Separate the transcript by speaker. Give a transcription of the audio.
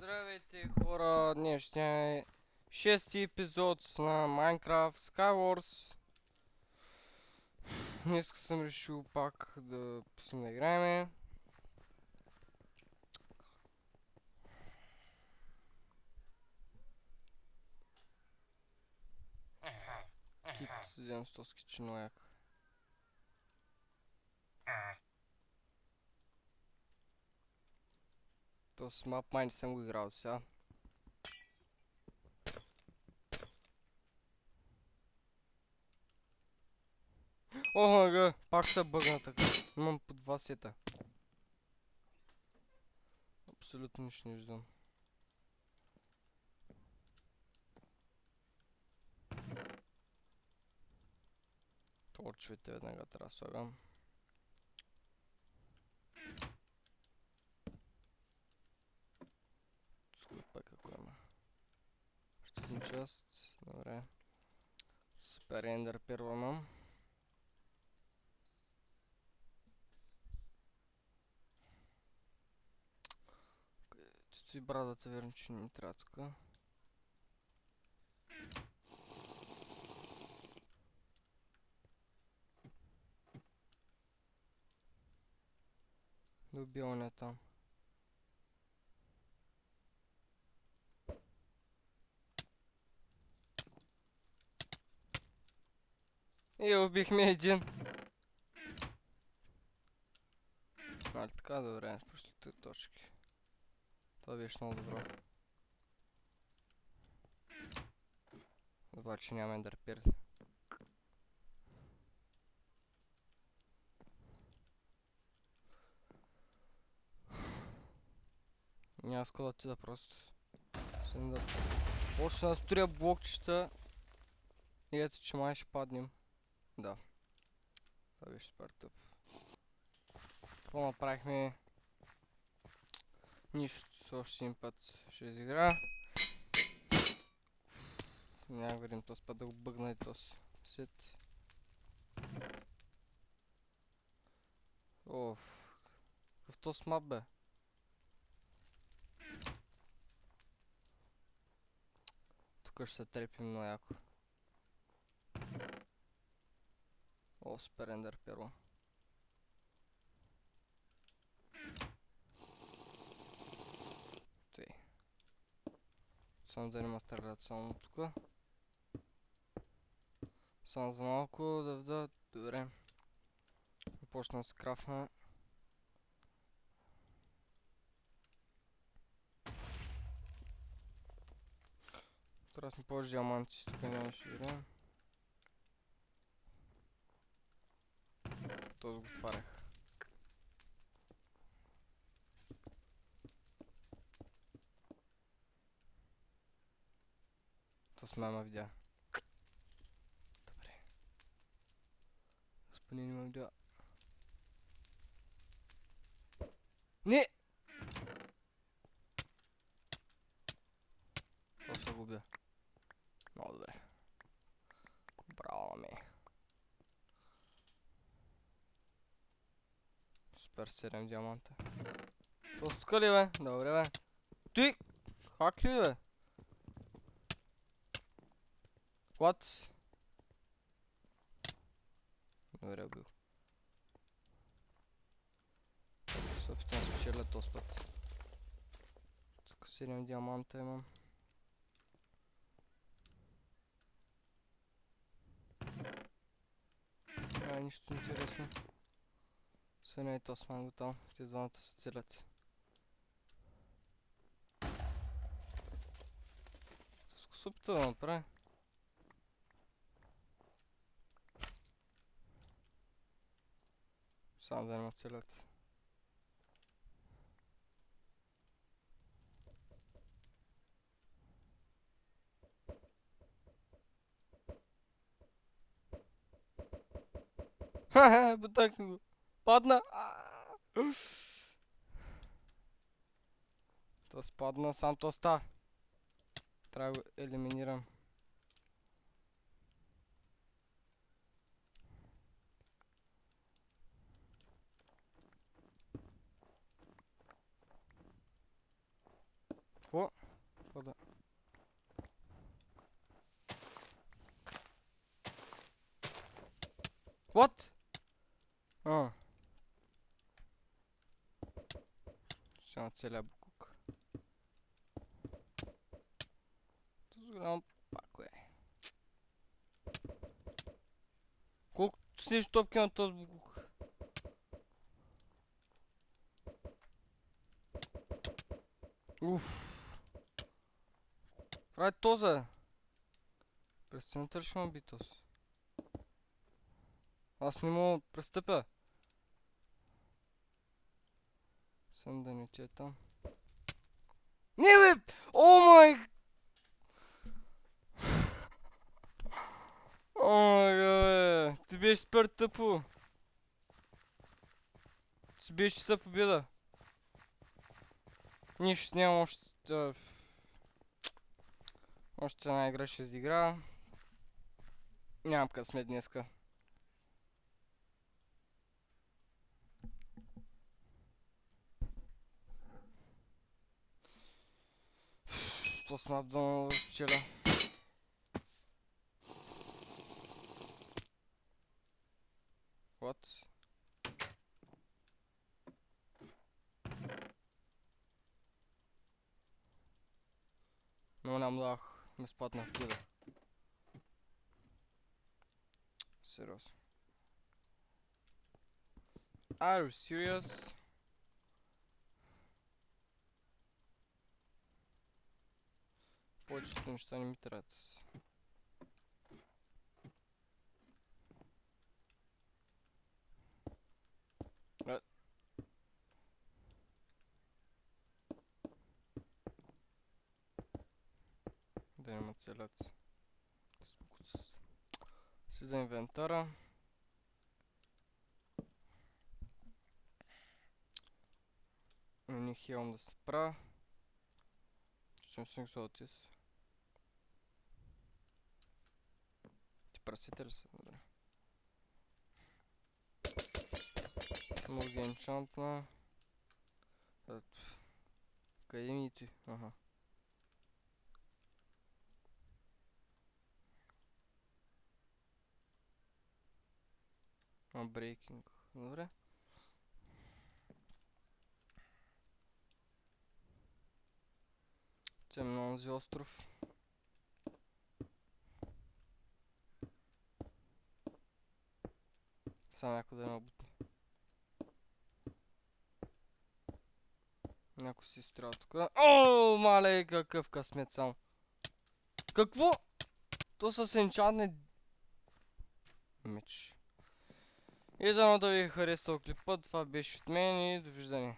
Speaker 1: Здравейте хора, днешния е шести епизод на Minecraft Skywars. Днес съм решил пак да си наиграем. Кит, вземам 100 скичинояк. Този мап май не съм го играл сега. О, мага, пак са бъгна така. Имам по 2 сета. Абсолютно нищо не виждам. Торчовете веднага трябва да слагам. Скоро пък ако има. Още един част. Добре. Супер ендър първо имам. И брадата верно, че не трябва тук. Добиване там. И убихме един. Нали така, добре, прошлите точки. Това беше много добро. Обаче няма ендърпир. Няма скоро да отида просто. Съм да почна да строя блокчета. И ето, че май ще паднем. Да. Това беше супер тъп. Какво направихме? Нищо, още един път ще изигра. Няма време този път да го бъгна и този сет. Оф. Какъв този мап бе? Тук ще се трепим много яко. О, супер ендър перо. Тъй. Само да нема стрелят само тук. Само за малко да вда. Добре. Почна да се крафна. Трябва да сме повече диаманти. Тук няма ще видим. Този го отварях. То с мама видя. Добре. Споне не ме видя. Не! То се губя. Много добре. Браво ме. Супер 7 диаманта. То тук ли бе? Добре бе. Ти! Хак ли бе? What? Добре бил. Се опитам да спечеля този път. Тук 7 диаманта имам. Няма нищо интересно. Свена и този манго там. Те двамата се целят. Се опита да направи. Само да не ме целят. Ха-ха, бутакна го. Падна. То спадна, сам то ста. Трябва да го елиминирам. Какво? Какво да... What? А. Сега целия букук. Този голям пак е. Колко сниж топки на този букук? Уф. Прави тоза. През център ще ме би този. Аз не мога да престъпя. Съм да не ти е там. Не бе! О май! О май бе! Ти беше супер тъпо. Ти беше чиста победа. Нищо нямам още... Още една игра ще изигра. Нямам късмет днеска. То смат да спечеля. What? Но нямам дах. Ме спаднах гледа. Сериозно. Are you serious? Повечето неща не ми трябват. Да има целят. Си за инвентара. Не хелм да се правя. Ще съм се отис. Ти прасите ли са? Добре. Мога ги енчантна. Къде ми ти? Аха. Брейкинг. Добре. Отиваме на този остров. Само някой да ме бутне. Някой си стрял тук. О, мале, какъв късмет само. Какво? То с енчантни... Меч. И дано да ви е харесал клипът. Това беше от мен и довиждане.